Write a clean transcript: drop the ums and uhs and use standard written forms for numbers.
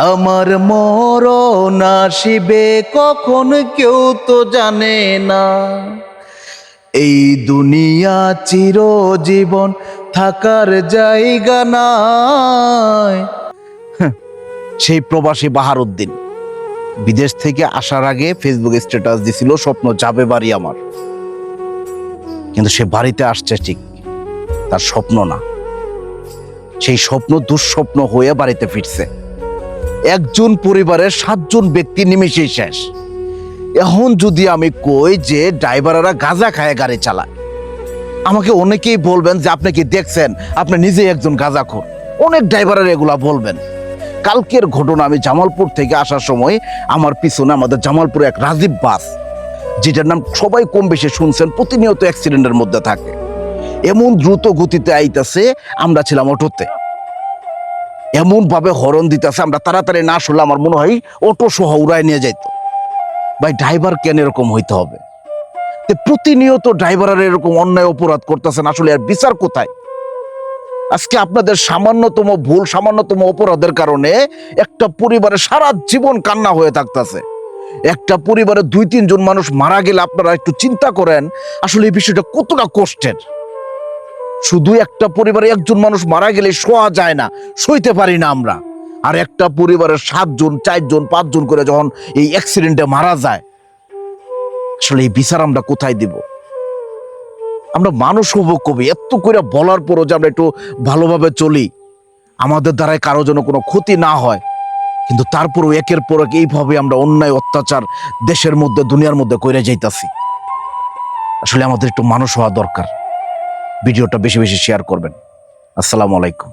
আমার মরণ আসিবে কখন কেউ তো জানে না, এই দুনিয়া চিরজীবন থাকার জায়গা নয়। সেই প্রবাসী বাহারউদ্দিন বিদেশ থেকে আসার আগে ফেসবুকে স্ট্যাটাস দিছিল, স্বপ্ন যাবে বাড়ি আমার। কিন্তু সে বাড়িতে আসছে ঠিক, তার স্বপ্ন না, সেই স্বপ্ন দুঃস্বপ্ন হয়ে বাড়িতে ফিরছে। একজন পরিবারের 7 জন ব্যক্তি নিমেষেই শেষ। এখন যদি আমি কই যে ড্রাইভাররা গাঁজা খায় গাড়ি চালায়, আমাকে অনেকেই বলবেন যে আপনি কি দেখছেন, আপনি নিজেই একজন গাঁজাখোর। অনেক ড্রাইভাররা এগুলা বলবেন। কালকের ঘটনা, আমি জামালপুর থেকে আসার সময় আমার পিছনে আমাদের জামালপুরে এক রাজীব বাস, যেটার নাম সবাই কম বেশি শুনছেন, প্রতিনিয়ত অ্যাক্সিডেন্টের মধ্যে থাকে। এমন দ্রুত গতিতে আইতাছে, আমরা ছিলাম অটোতে, এমন ভাবে হরন দিতেছে, আমরা তাড়াতাড়ি না শুনলে আমার মনে হয় অটো সহ উড়ায় নিয়ে যাইতো। ভাই, ড্রাইভার কেন এরকম হইতে হবে? প্রতিনিয়ত ড্রাইভাররা এরকম অন্যায় অপরাধ করতেছেন, আসলে এর বিচার কোথায়? আজকে আপনাদের সামান্যতম ভুল, সামান্যতম অপরাধের কারণে একটা পরিবারে সারা জীবন কান্না হয়ে থাকতেছে। একটা পরিবারে 2-3 জন মানুষ মারা গেলে আপনারা একটু চিন্তা করেন আসলে এই বিষয়টা কতটা কষ্টের। শুধু একটা পরিবারে একজন মানুষ মারা গেলে শোয়া যায় না, সইতে পারি না আমরা। আর একটা পরিবারের 7 জন, 4 জন, 5 জন করে যখন এই অ্যাক্সিডেন্টে মারা যায়, আসলে এই বিচার আমরা কোথায় দিব? আমরা মানুষ হবো কবি, এত করে বলার পরও যে আমরা একটু ভালোভাবে চলি, আমাদের দ্বারাই কারো যেন কোনো ক্ষতি না হয়, কিন্তু তারপরও একের পর এক এইভাবে আমরা অন্যায় অত্যাচার দেশের মধ্যে, দুনিয়ার মধ্যে কইরা যাইতাছি। আসলে আমাদের একটু মানুষ হওয়া দরকার। ভিডিওটা বেশি বেশি শেয়ার করবেন। আসসালামু আলাইকুম।